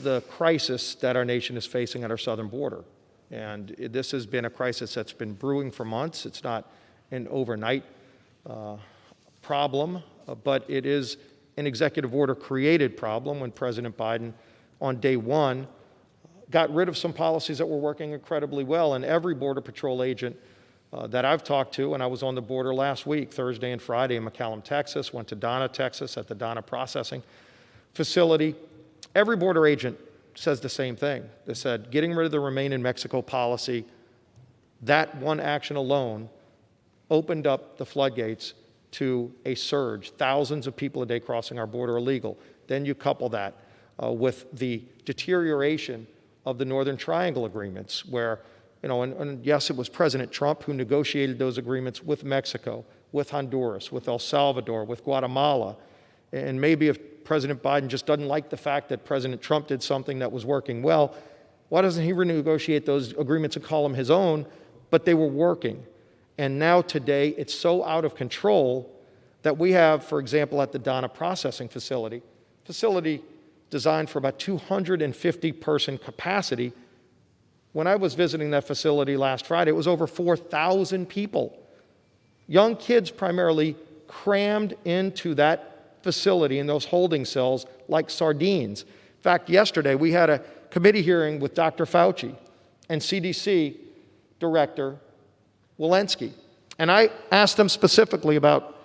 the crisis that our nation is facing at our southern border. And this has been a crisis that's been brewing for months. It's not an overnight problem, but it is an executive order created problem when President Biden on day one got rid of some policies that were working incredibly well. And every Border Patrol agent that I've talked to, and I was on the border last week, Thursday and Friday in McAllen, Texas, went to Donna, Texas at the Donna processing facility. Every border agent says the same thing. They said, getting rid of the Remain in Mexico policy, that one action alone opened up the floodgates to a surge, thousands of people a day crossing our border illegal. Then you couple that with the deterioration of the Northern Triangle agreements where, and yes, it was President Trump who negotiated those agreements with Mexico, with Honduras, with El Salvador, with Guatemala. And maybe if President Biden just doesn't like the fact that President Trump did something that was working well, why doesn't he renegotiate those agreements and call them his own? But they were working. And now today, it's so out of control that we have, for example, at the Donna processing facility designed for about 250-person capacity. When I was visiting that facility last Friday, it was over 4,000 people. Young kids primarily crammed into that facility in those holding cells like sardines. In fact, yesterday we had a committee hearing with Dr. Fauci and CDC Director Walensky. And I asked them specifically about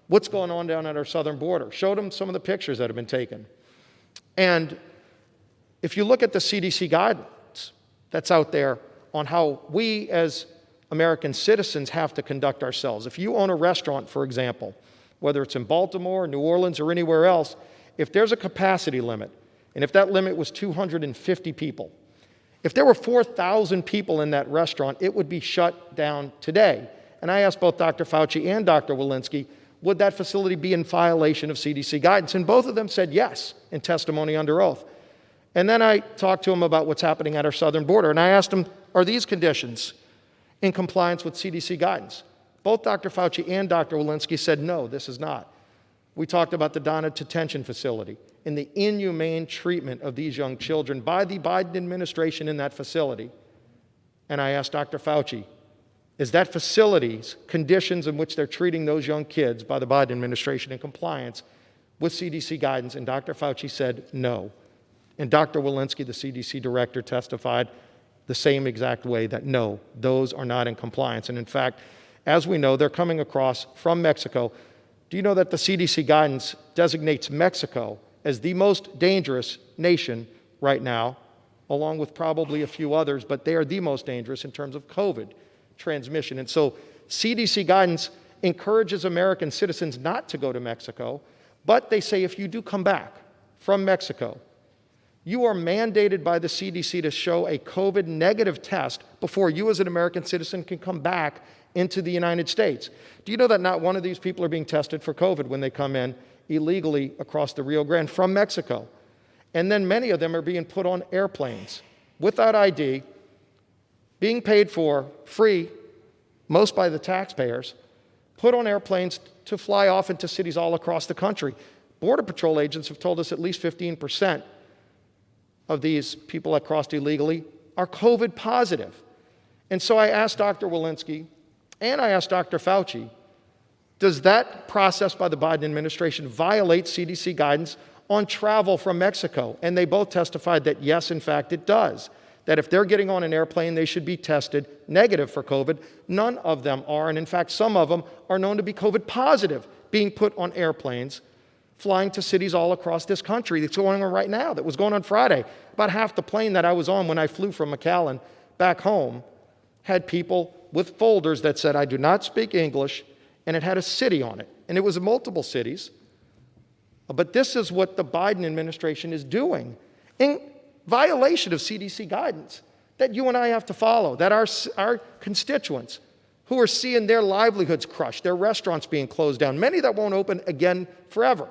what's going on down at our southern border, showed them some of the pictures that have been taken. And if you look at the CDC guidance that's out there on how we as American citizens have to conduct ourselves. If you own a restaurant, for example, whether it's in Baltimore, New Orleans, or anywhere else, if there's a capacity limit, and if that limit was 250 people, if there were 4,000 people in that restaurant, it would be shut down today. And I asked both Dr. Fauci and Dr. Walensky, would that facility be in violation of CDC guidance? And both of them said yes in testimony under oath. And then I talked to them about what's happening at our southern border, and I asked them, are these conditions in compliance with CDC guidance? Both Dr. Fauci and Dr. Walensky said, no, this is not. We talked about the Donna detention facility and the inhumane treatment of these young children by the Biden administration in that facility. And I asked Dr. Fauci, is that facility's conditions in which they're treating those young kids by the Biden administration in compliance with CDC guidance? And Dr. Fauci said no. And Dr. Walensky, the CDC director, testified the same exact way that no, those are not in compliance. And in fact, as we know, they're coming across from Mexico. Do you know that the CDC guidance designates Mexico as the most dangerous nation right now, along with probably a few others, but they are the most dangerous in terms of COVID transmission. And so CDC guidance encourages American citizens not to go to Mexico, but they say if you do come back from Mexico, you are mandated by the CDC to show a COVID negative test before you as an American citizen can come back into the United States. Do you know that not one of these people are being tested for COVID when they come in illegally across the Rio Grande from Mexico? And then many of them are being put on airplanes without ID, being paid for free, most by the taxpayers, put on airplanes to fly off into cities all across the country. Border Patrol agents have told us at least 15% of these people that crossed illegally are COVID positive. And so I asked Dr. Walensky and I asked Dr. Fauci, does that process by the Biden administration violate CDC guidance on travel from Mexico? And they both testified that yes, in fact, it does. That if they're getting on an airplane, they should be tested negative for COVID. None of them are, and in fact, some of them are known to be COVID positive, being put on airplanes, flying to cities all across this country. That's going on right now. That was going on Friday. About half the plane that I was on when I flew from McAllen back home had people with folders that said, I do not speak English, and it had a city on it. And it was multiple cities. But this is what the Biden administration is doing in violation of CDC guidance that you and I have to follow, that our constituents who are seeing their livelihoods crushed, their restaurants being closed down, many that won't open again forever,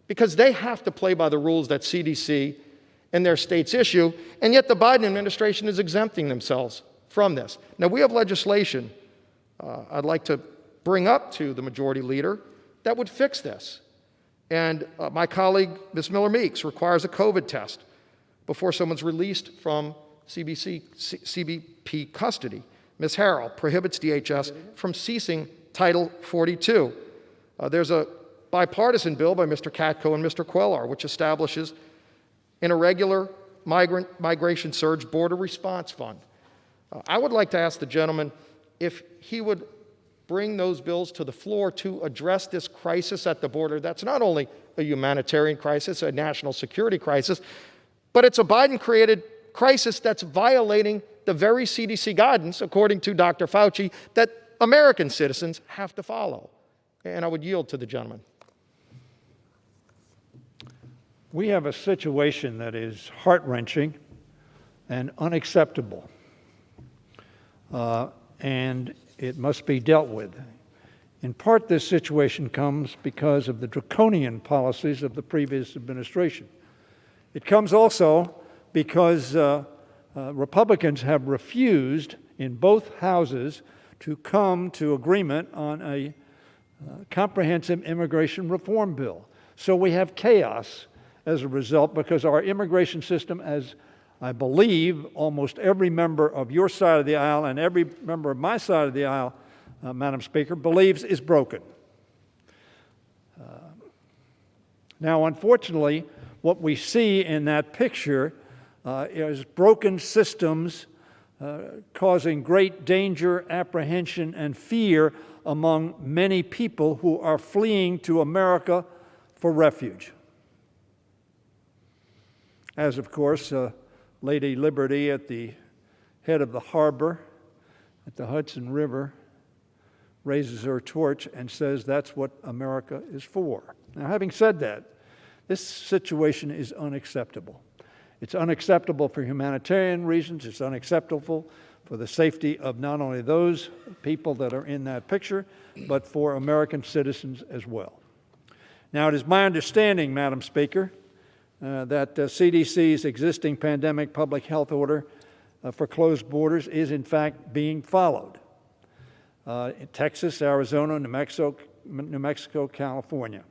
because they have to play by the rules that CDC and their states issue, and yet the Biden administration is exempting themselves from this. Now, we have legislation I'd like to bring up to the majority leader that would fix this. And my colleague, Ms. Miller-Meeks, requires a COVID test before someone's released from CBP custody. Ms. Harrell prohibits DHS from ceasing Title 42. There's a bipartisan bill by Mr. Katko and Mr. Quellar, which establishes an irregular migration surge border response fund. I would like to ask the gentleman if he would bring those bills to the floor to address this crisis at the border. That's not only a humanitarian crisis, a national security crisis, but it's a Biden-created crisis that's violating the very CDC guidance, according to Dr. Fauci, that American citizens have to follow. And I would yield to the gentleman. We have a situation that is heart-wrenching and unacceptable, and it must be dealt with. In part, this situation comes because of the draconian policies of the previous administration. It comes also because Republicans have refused in both houses to come to agreement on a comprehensive immigration reform bill. So we have chaos as a result, because our immigration system, as I believe almost every member of your side of the aisle and every member of my side of the aisle, Madam Speaker, believes is broken. Now, unfortunately, what we see in that picture is broken systems causing great danger, apprehension, and fear among many people who are fleeing to America for refuge. As, of course, Lady Liberty at the head of the harbor at the Hudson River raises her torch and says that's what America is for. Now, having said that, this situation is unacceptable. It's unacceptable for humanitarian reasons. It's unacceptable for the safety of not only those people that are in that picture, but for American citizens as well. Now, it is my understanding, Madam Speaker, that CDC's existing pandemic public health order for closed borders is in fact being followed. In Texas, Arizona, New Mexico, California.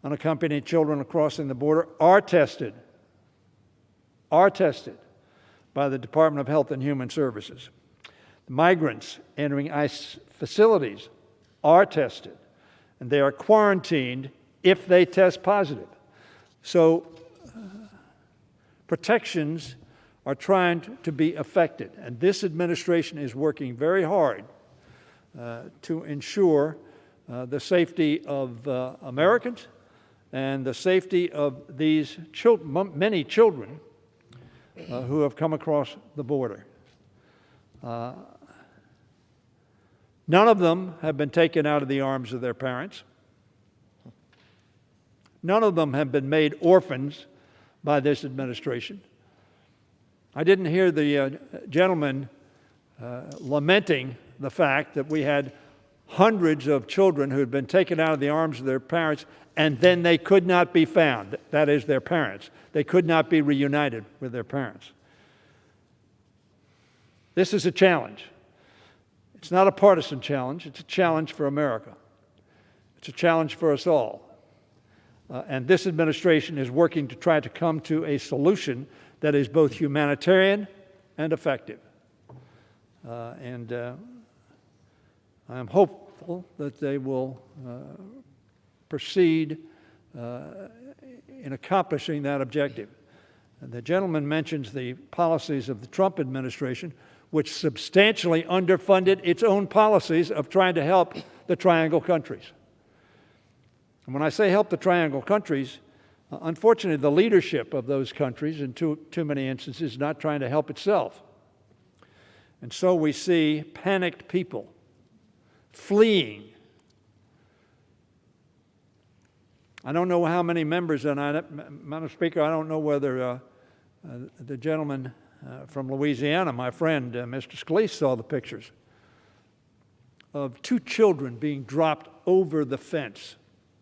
Unaccompanied children crossing the border are tested by the Department of Health and Human Services. The migrants entering ICE facilities are tested, and they are quarantined if they test positive. So protections are trying to be effected, and this administration is working very hard to ensure the safety of Americans and the safety of these many children who have come across the border. None of them have been taken out of the arms of their parents. None of them have been made orphans by this administration. I didn't hear the gentleman lamenting the fact that we had hundreds of children who had been taken out of the arms of their parents and then they could not be found. That is, their parents. They could not be reunited with their parents. This is a challenge. It's not a partisan challenge. It's a challenge for America. It's a challenge for us all. And this administration is working to try to come to a solution that is both humanitarian and effective. I am hopeful that they will proceed in accomplishing that objective. And the gentleman mentions the policies of the Trump administration, which substantially underfunded its own policies of trying to help the Triangle countries. And when I say help the Triangle countries, unfortunately, the leadership of those countries, in too many instances, is not trying to help itself. And so we see panicked people fleeing. I don't know how many members, and Madam Speaker, I don't know whether the gentleman from Louisiana, my friend, Mr. Scalise, saw the pictures of 2 children being dropped over the fence.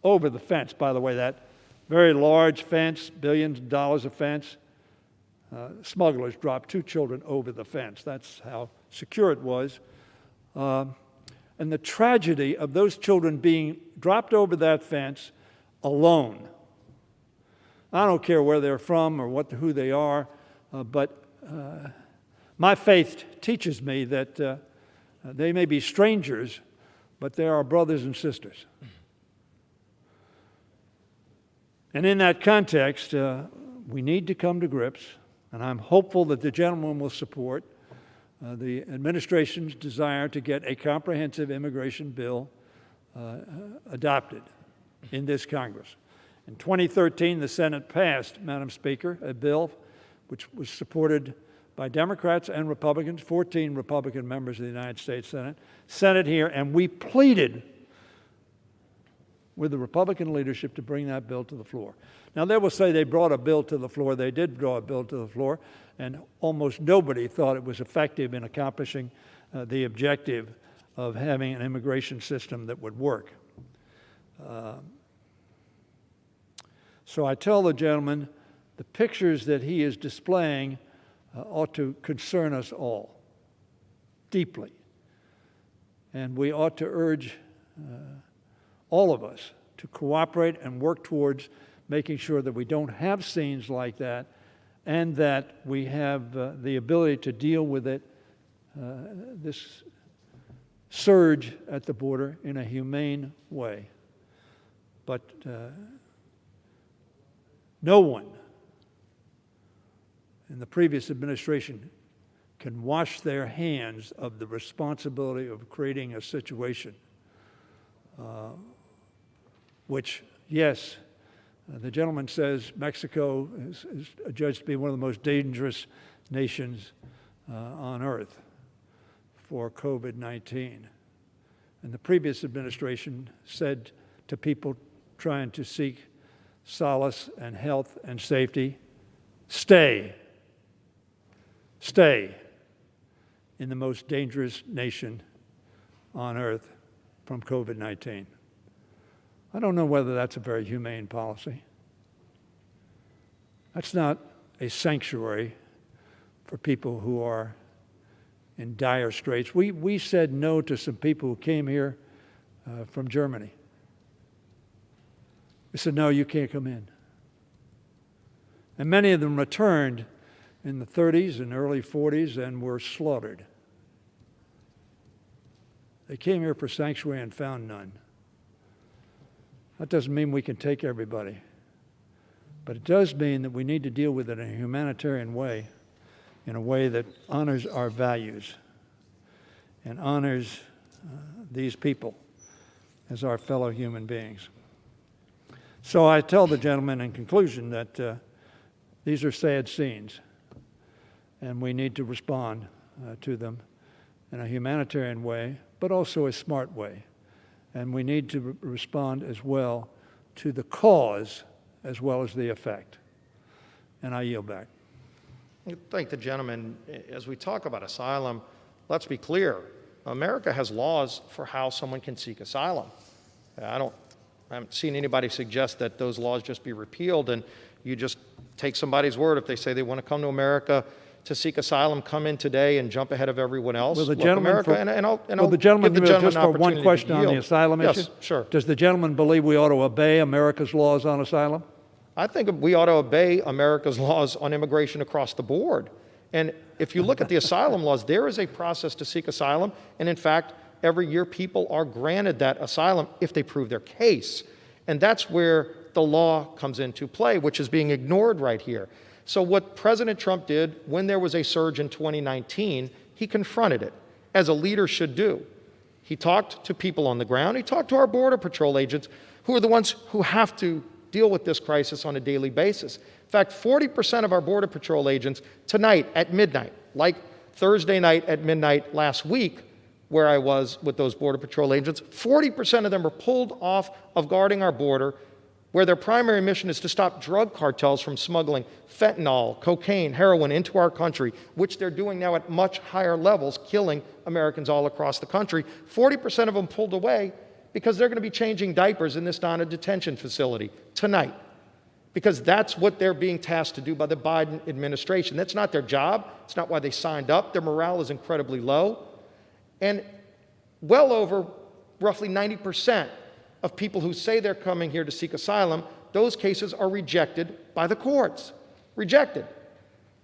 Over the fence, by the way, that very large fence, billions of dollars of fence. Smugglers dropped 2 children over the fence. That's how secure it was. And the tragedy of those children being dropped over that fence alone. I don't care where they're from or who they are, but my faith teaches me that they may be strangers, but they are brothers and sisters. And in that context, we need to come to grips, and I'm hopeful that the gentleman will support the administration's desire to get a comprehensive immigration bill adopted in this Congress. In 2013, the Senate passed, Madam Speaker, a bill which was supported by Democrats and Republicans, 14 Republican members of the United States Senate here, and we pleaded with the Republican leadership to bring that bill to the floor. Now, they will say they brought a bill to the floor. They did draw a bill to the floor, and almost nobody thought it was effective in accomplishing the objective of having an immigration system that would work. So I tell the gentleman, the pictures that he is displaying ought to concern us all deeply. And we ought to urge all of us to cooperate and work towards making sure that we don't have scenes like that and that we have the ability to deal with it, this surge at the border, in a humane way. But no one in the previous administration can wash their hands of the responsibility of creating a situation which, yes, the gentleman says Mexico is judged to be one of the most dangerous nations on earth for COVID-19. And the previous administration said to people trying to seek solace and health and safety, stay in the most dangerous nation on earth from COVID-19. I don't know whether that's a very humane policy. That's not a sanctuary for people who are in dire straits. We said no to some people who came here from Germany. We said, no, you can't come in. And many of them returned in the 30s and early 40s and were slaughtered. They came here for sanctuary and found none. That doesn't mean we can take everybody, but it does mean that we need to deal with it in a humanitarian way, in a way that honors our values and honors these people as our fellow human beings. So I tell the gentleman in conclusion that these are sad scenes, and we need to respond to them in a humanitarian way, but also a smart way. And we need to respond as well to the cause as well as the effect. And I yield back. I thank the gentleman. As we talk about asylum, let's be clear. America has laws for how someone can seek asylum. I haven't seen anybody suggest that those laws just be repealed and you just take somebody's word. If they say they want to come to America to seek asylum, come in today and jump ahead of everyone else. Will the gentleman, give the gentleman just for one question on the asylum issue? Yes, sure. Does the gentleman believe we ought to obey America's laws on asylum? I think we ought to obey America's laws on immigration across the board. And if you look at the asylum laws, there is a process to seek asylum. And in fact, every year people are granted that asylum if they prove their case. And that's where the law comes into play, which is being ignored right here. So what President Trump did when there was a surge in 2019, he confronted it, as a leader should do. He talked to people on the ground. He talked to our Border Patrol agents, who are the ones who have to deal with this crisis on a daily basis. In fact, 40% of our Border Patrol agents tonight at midnight, like Thursday night at midnight last week, where I was with those Border Patrol agents, 40% of them were pulled off of guarding our border, where their primary mission is to stop drug cartels from smuggling fentanyl, cocaine, heroin into our country, which they're doing now at much higher levels, killing Americans all across the country. 40% of them pulled away because they're going to be changing diapers in this Donna detention facility tonight, because that's what they're being tasked to do by the Biden administration. That's not their job. It's not why they signed up. Their morale is incredibly low. And well over roughly 90% of people who say they're coming here to seek asylum those cases are rejected by the courts. Rejected.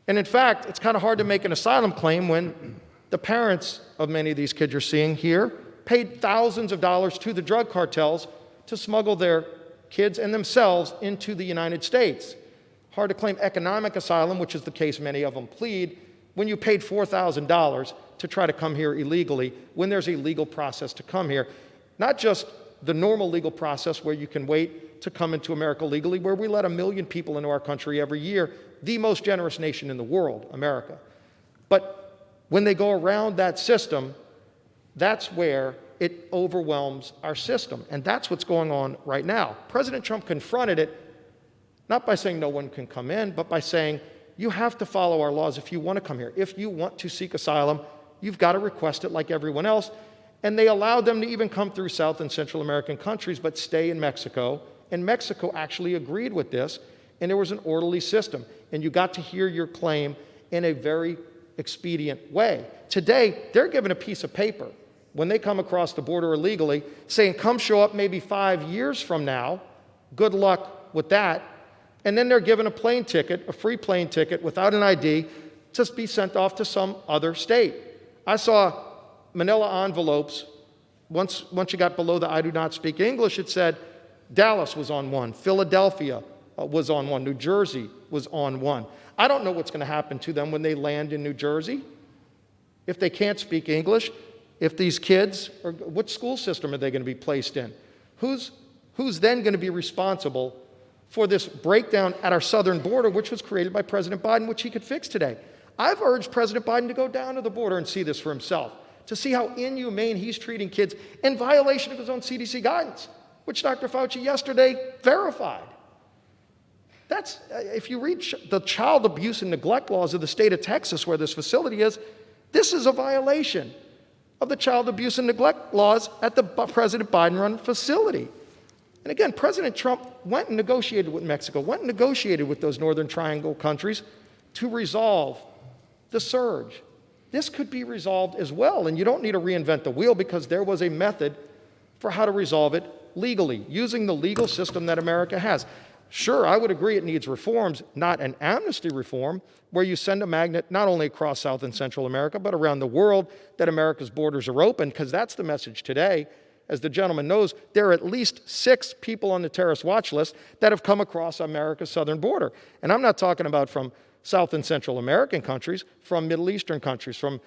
And in fact, it's kind of hard to make an asylum claim when the parents of many of these kids you're seeing here paid thousands of dollars to the drug cartels to smuggle their kids and themselves into the United States. Hard to claim economic asylum, which is the case many of them plead, when you paid $4,000 to try to come here illegally, when there's a legal process to come here. Not just the normal legal process where you can wait to come into America legally, where we let 1 million people into our country every year, the most generous nation in the world, America. But when they go around that system, that's where it overwhelms our system. And that's what's going on right now. President Trump confronted it, not by saying no one can come in, but by saying, you have to follow our laws if you want to come here. If you want to seek asylum, you've got to request it like everyone else. And they allowed them to even come through South and Central American countries, but stay in Mexico. And Mexico actually agreed with this, and there was an orderly system. And you got to hear your claim in a very expedient way. Today, they're given a piece of paper when they come across the border illegally, saying, come show up maybe 5 years from now. Good luck with that. And then they're given a plane ticket, a free plane ticket without an ID, to be sent off to some other state. I saw manila envelopes. Once you got below the I do not speak English, it said Dallas was on one, Philadelphia was on one, New Jersey was on one. I don't know what's going to happen to them when they land in New Jersey. If they can't speak English, if these kids, or what school system are they going to be placed in? Who's then going to be responsible for this breakdown at our southern border, which was created by President Biden, which he could fix today? I've urged President Biden to go down to the border and see this for himself, to see how inhumane he's treating kids in violation of his own CDC guidance, which Dr. Fauci yesterday verified. That's, if you read the child abuse and neglect laws of the state of Texas, where this facility is, this is a violation of the child abuse and neglect laws at the President Biden-run facility. And again, President Trump went and negotiated with Mexico, went and negotiated with those Northern Triangle countries to resolve the surge. This could be resolved as well, and you don't need to reinvent the wheel, because there was a method for how to resolve it legally, using the legal system that America has. Sure, I would agree it needs reforms, not an amnesty reform, where you send a magnet not only across South and Central America, but around the world, that America's borders are open, because that's the message today. As the gentleman knows, there are at least 6 people on the terrorist watch list that have come across America's southern border. And I'm not talking about from South and Central American countries, from Middle Eastern countries, from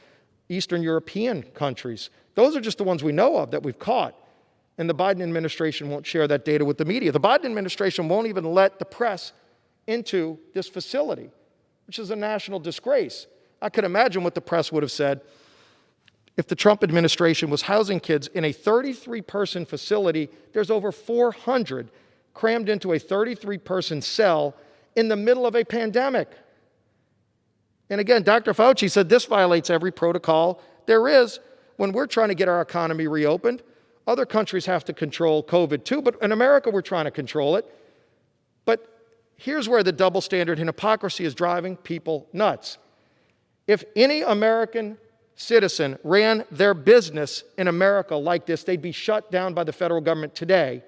Eastern European countries. Those are just the ones we know of that we've caught. And the Biden administration won't share that data with the media. The Biden administration won't even let the press into this facility, which is a national disgrace. I could imagine what the press would have said if the Trump administration was housing kids in a 33-person facility. There's over 400 crammed into a 33-person cell in the middle of a pandemic. And again, Dr. Fauci said this violates every protocol there is. When we're trying to get our economy reopened, other countries have to control COVID too, but in America we're trying to control it. But here's where the double standard and hypocrisy is driving people nuts. If any American citizen ran their business in America like this, they'd be shut down by the federal government today.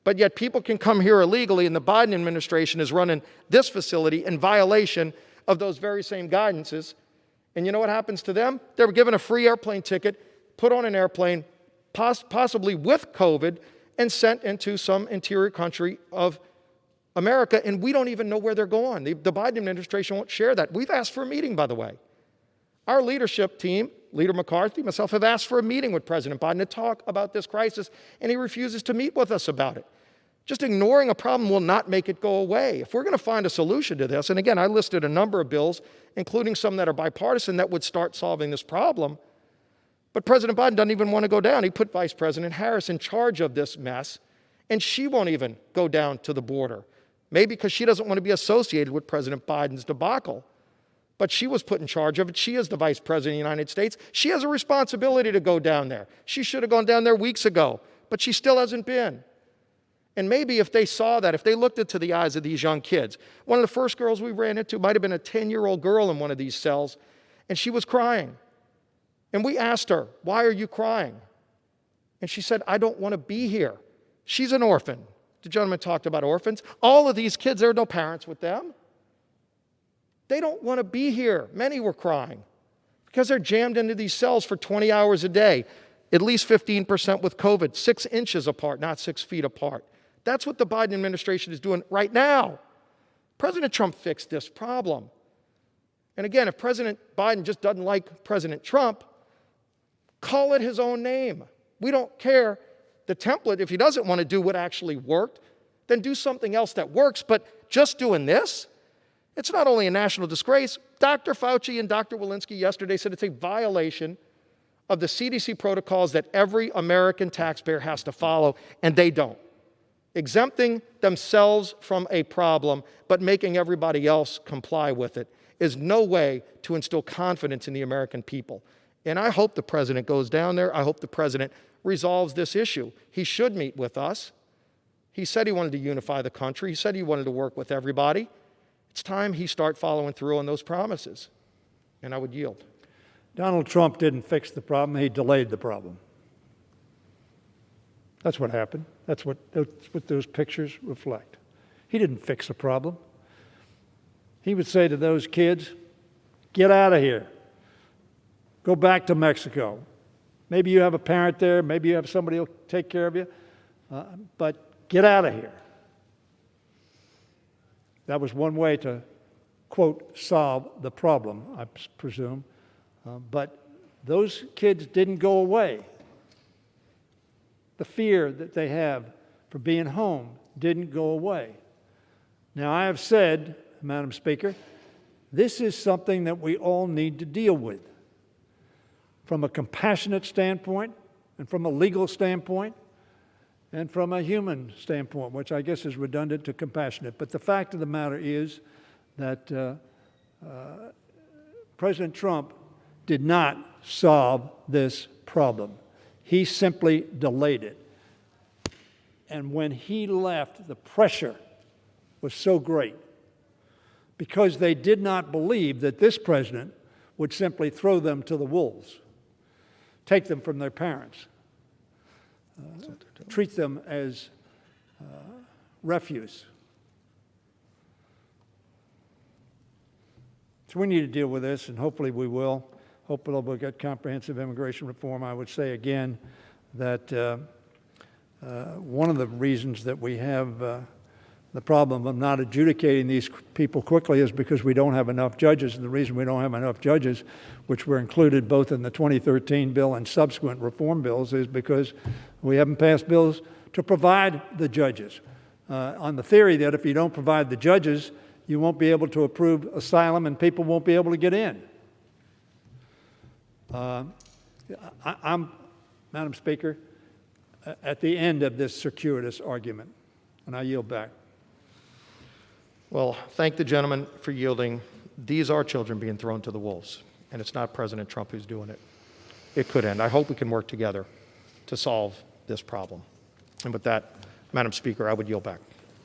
But yet people can come here illegally, and the Biden administration is running this facility in violation of those very same guidances. And you know what happens to them? They're given a free airplane ticket, put on an airplane, possibly with COVID, and sent into some interior country of America, and we don't even know where they're going. The Biden administration won't share that. We've asked for a meeting, by the way. Our leadership team, Leader McCarthy, myself, have asked for a meeting with President Biden to talk about this crisis, and he refuses to meet with us about it. Just ignoring a problem will not make it go away. If we're going to find a solution to this, and again, I listed a number of bills, including some that are bipartisan, that would start solving this problem. But President Biden doesn't even want to go down. He put Vice President Harris in charge of this mess, and she won't even go down to the border. Maybe because she doesn't want to be associated with President Biden's debacle. But she was put in charge of it. She is the Vice President of the United States. She has a responsibility to go down there. She should have gone down there weeks ago, but she still hasn't been. And maybe if they saw that, if they looked into the eyes of these young kids, one of the first girls we ran into might have been a 10-year-old girl in one of these cells, and she was crying. And we asked her, "Why are you crying?" And she said, "I don't want to be here." She's an orphan The gentleman talked about orphans. All of these kids, there are no parents with them. They don't want to be here. Many were crying because they're jammed into these cells for 20 hours a day, at least 15% with COVID, 6 inches apart, not 6 feet apart. That's what the Biden administration is doing right now. President Trump fixed this problem. And again, if President Biden just doesn't like President Trump, call it his own name. We don't care the template. If he doesn't want to do what actually worked, then do something else that works. But just doing this, it's not only a national disgrace. Dr. Fauci and Dr. Walensky yesterday said it's a violation of the CDC protocols that every American taxpayer has to follow, and they don't. Exempting themselves from a problem, but making everybody else comply with it is no way to instill confidence in the American people. And I hope the president goes down there. I hope the president resolves this issue. He should meet with us. He said he wanted to unify the country. He said he wanted to work with everybody. It's time he start following through on those promises. And I would yield. Donald Trump didn't fix the problem. He delayed the problem. That's what happened. That's what those pictures reflect. He didn't fix the problem. He would say to those kids, get out of here. Go back to Mexico. Maybe you have a parent there. Maybe you have somebody who will take care of you. But get out of here. That was one way to, quote, solve the problem, I presume. But those kids didn't go away. The fear that they have for being home didn't go away. Now, I have said, Madam Speaker, this is something that we all need to deal with from a compassionate standpoint and from a legal standpoint and from a human standpoint, which I guess is redundant to compassionate. But the fact of the matter is that President Trump did not solve this problem. He simply delayed it. And when he left, the pressure was so great because they did not believe that this president would simply throw them to the wolves, take them from their parents, treat them as refuse. So we need to deal with this, and hopefully we will. Hopefully we'll get comprehensive immigration reform. I would say again that one of the reasons that we have the problem of not adjudicating these people quickly is because we don't have enough judges. And the reason we don't have enough judges, which were included both in the 2013 bill and subsequent reform bills, is because we haven't passed bills to provide the judges. On the theory that if you don't provide the judges, you won't be able to approve asylum and people won't be able to get in. I'm, Madam Speaker, at the end of this circuitous argument, and I yield back. Well, thank the gentleman for yielding. These are children being thrown to the wolves, and it's not President Trump who's doing it. It could end. I hope we can work together to solve this problem. And with that, Madam Speaker, I would yield back.